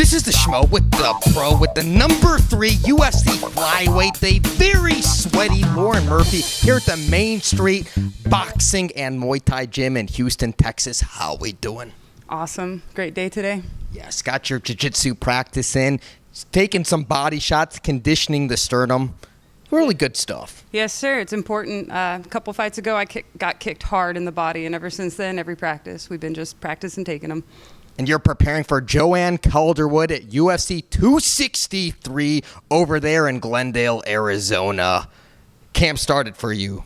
This is the Schmo with the pro with the number 3 UFC Flyweight, the very sweaty Lauren Murphy here at the Main Street Boxing and Muay Thai Gym in Houston, Texas. How we doing? Awesome. Great day today. Yes, got your jiu-jitsu practice in, taking some body shots, conditioning the sternum. Really good stuff. Yes, sir. It's important. A couple fights ago, I got kicked hard in the body, and ever since then, every practice, we've been just practicing taking them. And you're preparing for Joanne Calderwood at UFC 263 over there in Glendale, Arizona. Camp started for you.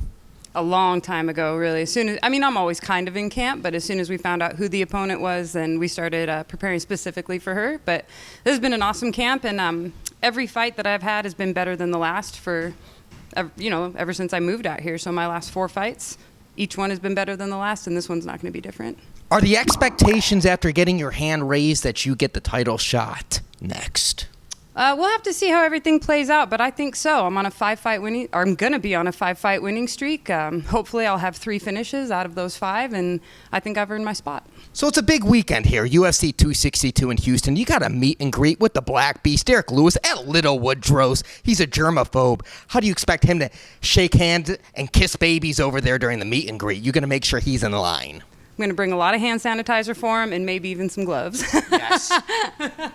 A long time ago, really. I'm always kind of in camp, but as soon as we found out who the opponent was, then we started preparing specifically for her. But this has been an awesome camp, and every fight that I've had has been better than the last ever since I moved out here. So my last 4 fights, each one has been better than the last, and this one's not going to be different. Are the expectations after getting your hand raised that you get the title shot next? We'll have to see how everything plays out, but I think so. I'm going to be on a 5-fight winning streak. Hopefully I'll have 3 finishes out of those 5, and I think I've earned my spot. So it's a big weekend here, UFC 262 in Houston. You got a meet and greet with the Black Beast, Derrick Lewis, at Little Woodrows. He's a germaphobe. How do you expect him to shake hands and kiss babies over there during the meet and greet? You're going to make sure he's in line. I'm going to bring a lot of hand sanitizer for him and maybe even some gloves. Yes.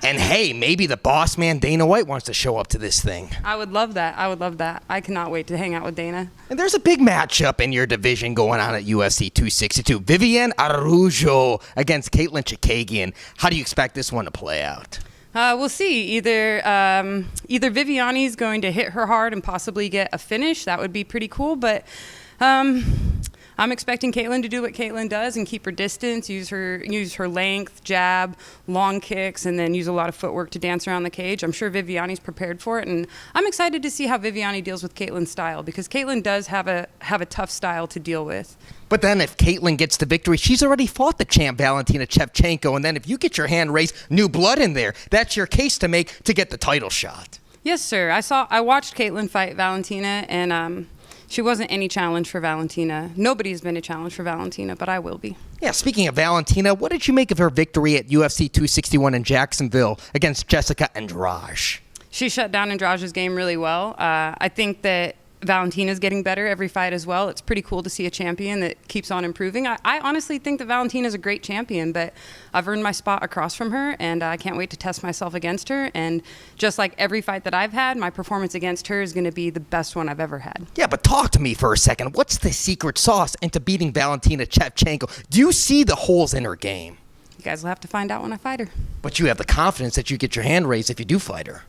And hey, maybe the boss man Dana White wants to show up to this thing. I would love that. I cannot wait to hang out with Dana. And there's a big matchup in your division going on at UFC 262. Viviane Araujo against Katlyn Chookagian. How do you expect this one to play out? We'll see. Either Viviane's going to hit her hard and possibly get a finish. That would be pretty cool, but I'm expecting Katlyn to do what Katlyn does and keep her distance, use her length, jab, long kicks, and then use a lot of footwork to dance around the cage. I'm sure Viviane's prepared for it, and I'm excited to see how Viviane deals with Katlyn's style, because Katlyn does have a tough style to deal with. But then if Katlyn gets the victory, she's already fought the champ Valentina Shevchenko, and then if you get your hand raised, new blood in there, that's your case to make to get the title shot. Yes, sir. I watched Katlyn fight Valentina, and she wasn't any challenge for Valentina. Nobody's been a challenge for Valentina, but I will be. Yeah, speaking of Valentina, what did you make of her victory at UFC 261 in Jacksonville against Jessica Andrade? She shut down Andrade's game really well. I think that Valentina's getting better every fight as well. It's pretty cool to see a champion that keeps on improving. I honestly think that Valentina's a great champion, but I've earned my spot across from her, and I can't wait to test myself against her. And just like every fight that I've had, my performance against her is going to be the best one I've ever had. Yeah, but talk to me for a second. What's the secret sauce into beating Valentina Shevchenko? Do you see the holes in her game? You guys will have to find out when I fight her. But you have the confidence that you get your hand raised if you do fight her.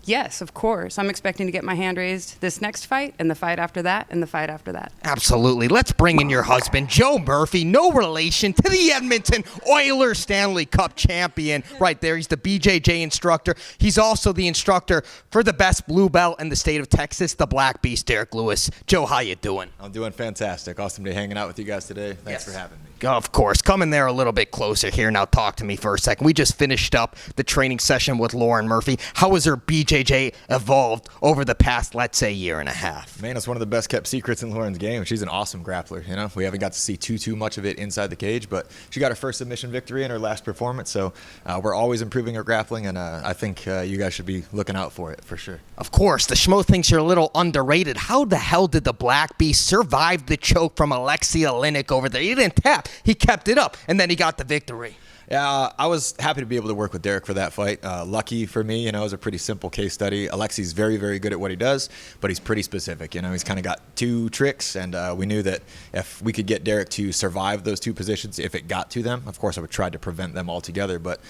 Yes, of course. I'm expecting to get my hand raised this next fight, and the fight after that, and the fight after that. Absolutely. Let's bring in your husband, Joe Murphy, no relation to the Edmonton Oilers Stanley Cup champion. Right there, he's the BJJ instructor. He's also the instructor for the best blue belt in the state of Texas, the Black Beast, Derrick Lewis. Joe, how you doing? I'm doing fantastic. Awesome to be hanging out with you guys today. Thanks for having me. Of course. Come in there a little bit closer here. Now talk to me for a second. We just finished up the training session with Lauren Murphy. How has her BJJ evolved over the past, let's say, year and a half? Man, it's one of the best kept secrets in Lauren's game. She's an awesome grappler. You know, we haven't got to see too much of it inside the cage, but she got her first submission victory in her last performance. So we're always improving her grappling, and I think you guys should be looking out for it for sure. Of course, the Schmo thinks you're a little underrated. How the hell did the Black Beast survive the choke from Alexei Oleinik over there? He didn't tap. He kept it up, and then he got the victory. Yeah, I was happy to be able to work with Derrick for that fight. Lucky for me, it was a pretty simple case study. Alexei's very, very good at what he does, but he's pretty specific. He's kind of got 2 tricks, and we knew that if we could get Derrick to survive those 2 positions, if it got to them, of course I would try to prevent them altogether, but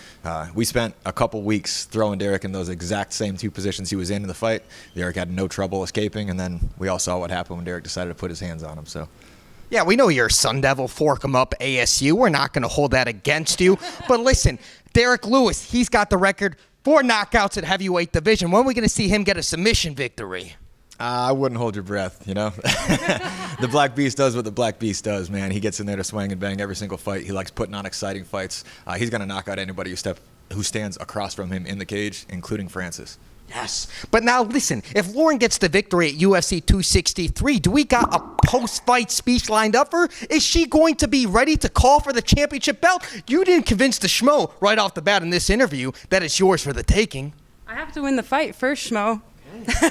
we spent a couple weeks throwing Derrick in those exact same 2 positions he was in the fight. Derrick had no trouble escaping, and then we all saw what happened when Derrick decided to put his hands on him. So. Yeah, we know you're a Sun Devil, fork 'em up ASU. We're not going to hold that against you. But listen, Derrick Lewis, he's got the record 4 knockouts at heavyweight division. When are we going to see him get a submission victory? I wouldn't hold your breath, The Black Beast does what the Black Beast does, man. He gets in there to swing and bang every single fight. He likes putting on exciting fights. He's going to knock out anybody who stands across from him in the cage, including Francis. Yes. But now listen, if Lauren gets the victory at UFC 263, do we got a post-fight speech lined up for her? Is she going to be ready to call for the championship belt? You didn't convince the Schmo right off the bat in this interview that it's yours for the taking. I have to win the fight first, Schmo.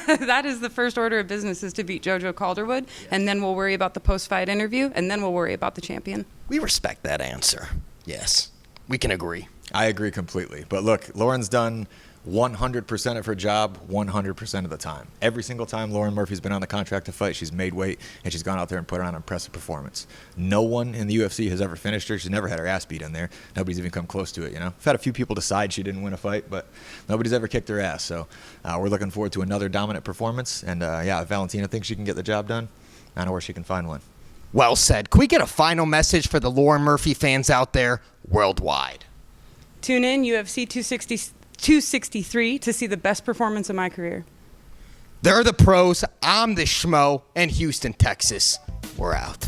That is the first order of business, is to beat Jojo Calderwood, and then we'll worry about the post-fight interview, and then we'll worry about the champion. We respect that answer. Yes, we can agree. I agree completely. But look, Lauren's done 100% of her job 100% of the time. Every single time Lauren Murphy's been on the contract to fight, she's made weight, and she's gone out there and put on an impressive performance. No one in the UFC has ever finished her. She's never had her ass beat in there. Nobody's even come close to it, you know? I've had a few people decide she didn't win a fight, but nobody's ever kicked her ass. So we're looking forward to another dominant performance. And, yeah, if Valentina thinks she can get the job done, I know where she can find one. Well said. Can we get a final message for the Lauren Murphy fans out there worldwide? Tune in UFC 263 to see the best performance of my career. They're the pros. I'm the Schmo. And Houston, Texas. We're out.